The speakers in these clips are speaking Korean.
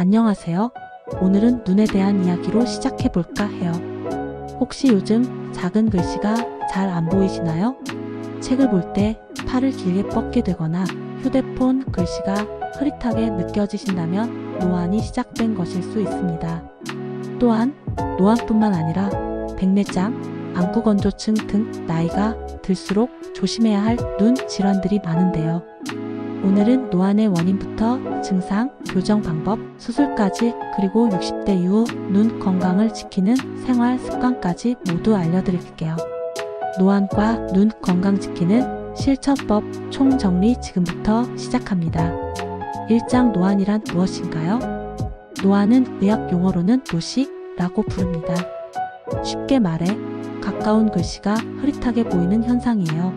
안녕하세요. 오늘은 눈에 대한 이야기로 시작해볼까 해요. 혹시 요즘 작은 글씨가 잘 안 보이시나요? 책을 볼 때 팔을 길게 뻗게 되거나 휴대폰 글씨가 흐릿하게 느껴지신다면 노안이 시작된 것일 수 있습니다. 또한 노안뿐만 아니라 백내장, 안구건조증 등 나이가 들수록 조심해야 할 눈 질환들이 많은데요. 오늘은 노안의 원인부터 증상, 교정 방법, 수술까지, 그리고 60대 이후 눈 건강을 지키는 생활 습관까지 모두 알려드릴게요. 노안과 눈 건강 지키는 실천법 총정리 지금부터 시작합니다. 1장 노안이란 무엇인가요? 노안은 의학 용어로는 노시라고 부릅니다. 쉽게 말해 가까운 글씨가 흐릿하게 보이는 현상이에요.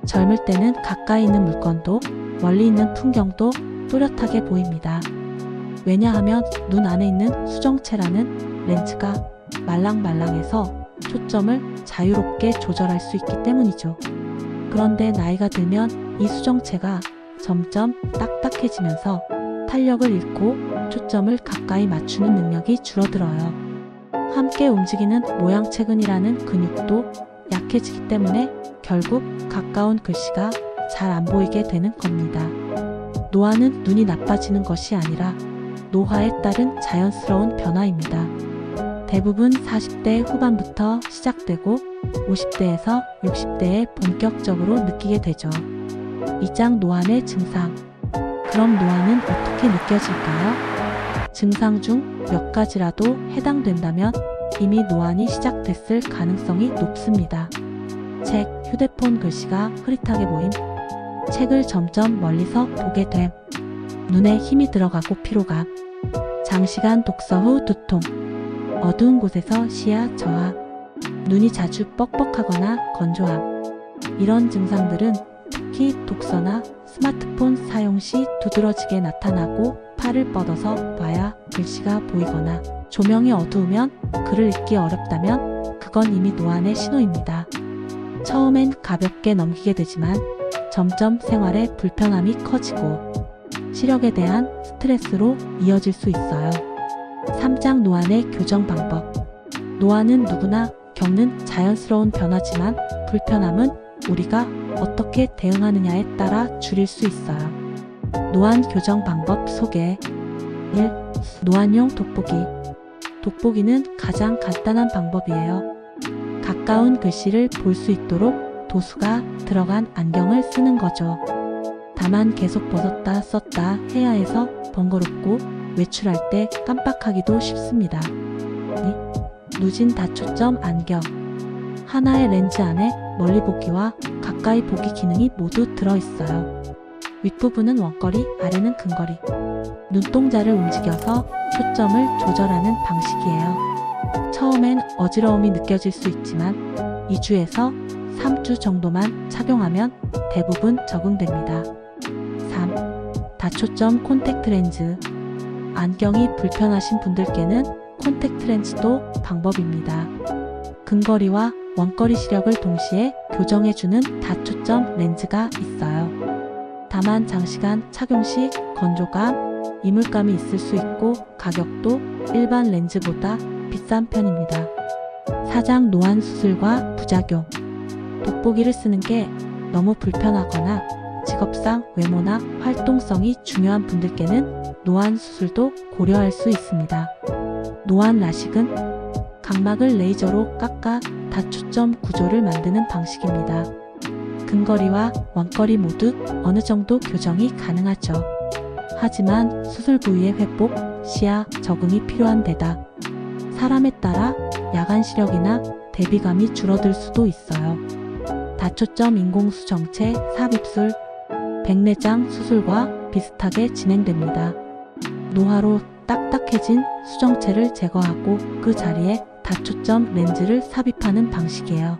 젊을 때는 가까이 있는 물건도 멀리 있는 풍경도 또렷하게 보입니다. 왜냐하면 눈 안에 있는 수정체라는 렌즈가 말랑말랑해서 초점을 자유롭게 조절할 수 있기 때문이죠. 그런데 나이가 들면 이 수정체가 점점 딱딱해지면서 탄력을 잃고 초점을 가까이 맞추는 능력이 줄어들어요. 함께 움직이는 모양체근이라는 근육도 약해지기 때문에 결국 가까운 글씨가 잘 안 보이게 되는 겁니다. 노안은 눈이 나빠지는 것이 아니라 노화에 따른 자연스러운 변화입니다. 대부분 40대 후반부터 시작되고 50대에서 60대에 본격적으로 느끼게 되죠. 2장 노안의 증상. 그럼 노안은 어떻게 느껴질까요? 증상 중 몇 가지라도 해당된다면 이미 노안이 시작됐을 가능성이 높습니다. 책, 휴대폰 글씨가 흐릿하게 보임, 책을 점점 멀리서 보게 됨, 눈에 힘이 들어가고 피로감, 장시간 독서 후 두통, 어두운 곳에서 시야 저하, 눈이 자주 뻑뻑하거나 건조함. 이런 증상들은 특히 독서나 스마트폰 사용 시 두드러지게 나타나고 팔을 뻗어서 봐야 글씨가 보이거나 조명이 어두우면 글을 읽기 어렵다면 그건 이미 노안의 신호입니다. 처음엔 가볍게 넘기게 되지만 점점 생활의 불편함이 커지고 시력에 대한 스트레스로 이어질 수 있어요. 3장 노안의 교정 방법. 노안은 누구나 겪는 자연스러운 변화지만 불편함은 우리가 어떻게 대응하느냐에 따라 줄일 수 있어요. 노안 교정 방법 소개. 1. 노안용 돋보기. 돋보기는 가장 간단한 방법이에요. 가까운 글씨를 볼 수 있도록 도수가 들어간 안경을 쓰는 거죠. 다만 계속 벗었다 썼다 해야 해서 번거롭고 외출할 때 깜빡하기도 쉽습니다. 2. 누진 다초점 안경. 하나의 렌즈 안에 멀리 보기와 가까이 보기 기능이 모두 들어있어요. 윗부분은 원거리, 아래는 근거리. 눈동자를 움직여서 초점을 조절하는 방식이에요. 처음엔 어지러움이 느껴질 수 있지만 2주에서 3주 정도만 착용하면 대부분 적응됩니다. 3. 다초점 콘택트 렌즈. 안경이 불편하신 분들께는 콘택트 렌즈도 방법입니다. 근거리와 원거리 시력을 동시에 교정해주는 다초점 렌즈가 있어요. 다만 장시간 착용 시 건조감, 이물감이 있을 수 있고 가격도 일반 렌즈보다 비싼 편입니다. 4장 노안 수술과 부작용. 돋보기를 쓰는 게 너무 불편하거나 직업상 외모나 활동성이 중요한 분들께는 노안 수술도 고려할 수 있습니다. 노안 라식은 각막을 레이저로 깎아 다초점 구조를 만드는 방식입니다. 근거리와 원거리 모두 어느 정도 교정이 가능하죠. 하지만 수술 부위의 회복, 시야 적응이 필요한 데다 사람에 따라 야간 시력이나 대비감이 줄어들 수도 있어요. 다초점 인공수정체 삽입술, 백내장 수술과 비슷하게 진행됩니다. 노화로 딱딱해진 수정체를 제거하고 그 자리에 다초점 렌즈를 삽입하는 방식이에요.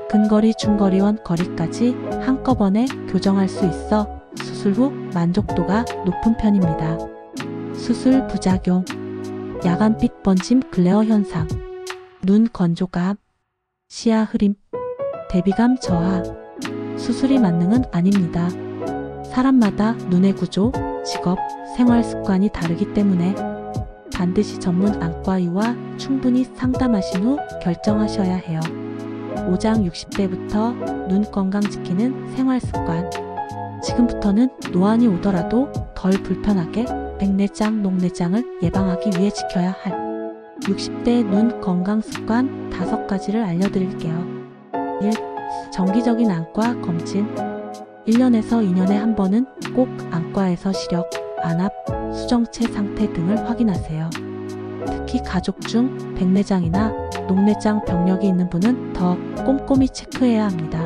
근거리, 중거리, 원거리까지 한꺼번에 교정할 수 있어 수술 후 만족도가 높은 편입니다. 수술 부작용. 야간빛 번짐 글레어 현상, 눈 건조감, 시야 흐림, 대비감 저하. 수술이 만능은 아닙니다. 사람마다 눈의 구조, 직업, 생활 습관이 다르기 때문에 반드시 전문 안과의와 충분히 상담하신 후 결정하셔야 해요. 5장 60대부터 눈 건강 지키는 생활 습관. 지금부터는 노안이 오더라도 덜 불편하게 백내장, 녹내장을 예방하기 위해 지켜야 할 60대 눈 건강 습관 5가지를 알려드릴게요. 1. 정기적인 안과 검진. 1년에서 2년에 한 번은 꼭 안과에서 시력, 안압, 수정체 상태 등을 확인하세요. 특히 가족 중 백내장이나 녹내장 병력이 있는 분은 더 꼼꼼히 체크해야 합니다.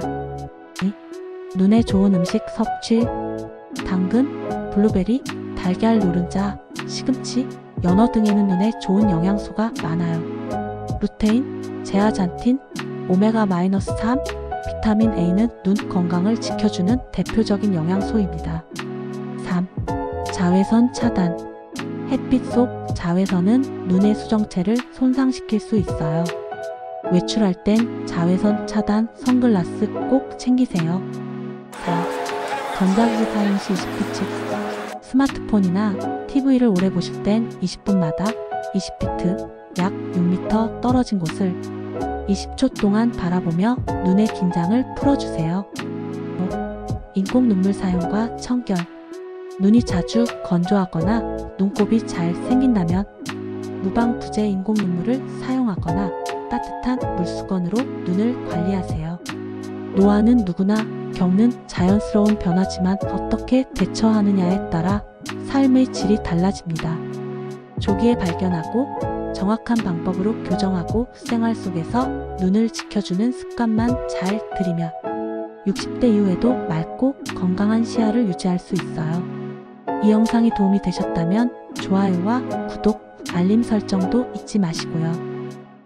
2. 눈에 좋은 음식 섭취. 당근, 블루베리, 달걀, 노른자, 시금치, 연어 등에는 눈에 좋은 영양소가 많아요. 루테인, 제아잔틴, 오메가-3, 비타민 A는 눈 건강을 지켜주는 대표적인 영양소입니다. 3. 자외선 차단. 햇빛 속 자외선은 눈의 수정체를 손상시킬 수 있어요. 외출할 땐 자외선 차단 선글라스 꼭 챙기세요. 4. 전자기기 사용 시 20피트. 스마트폰이나 TV를 오래 보실 땐 20분마다 20피트, 약 6m 떨어진 곳을 20초 동안 바라보며 눈의 긴장을 풀어주세요. 5. 인공 눈물 사용과 청결. 눈이 자주 건조하거나 눈곱이 잘 생긴다면 무방부제 인공 눈물을 사용하거나 따뜻한 물수건으로 눈을 관리하세요. 노안은 누구나 겪는 자연스러운 변화지만 어떻게 대처하느냐에 따라 삶의 질이 달라집니다. 조기에 발견하고 정확한 방법으로 교정하고 생활 속에서 눈을 지켜주는 습관만 잘 들이면 60대 이후에도 맑고 건강한 시야를 유지할 수 있어요. 이 영상이 도움이 되셨다면 좋아요와 구독, 알림 설정도 잊지 마시고요.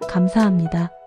감사합니다.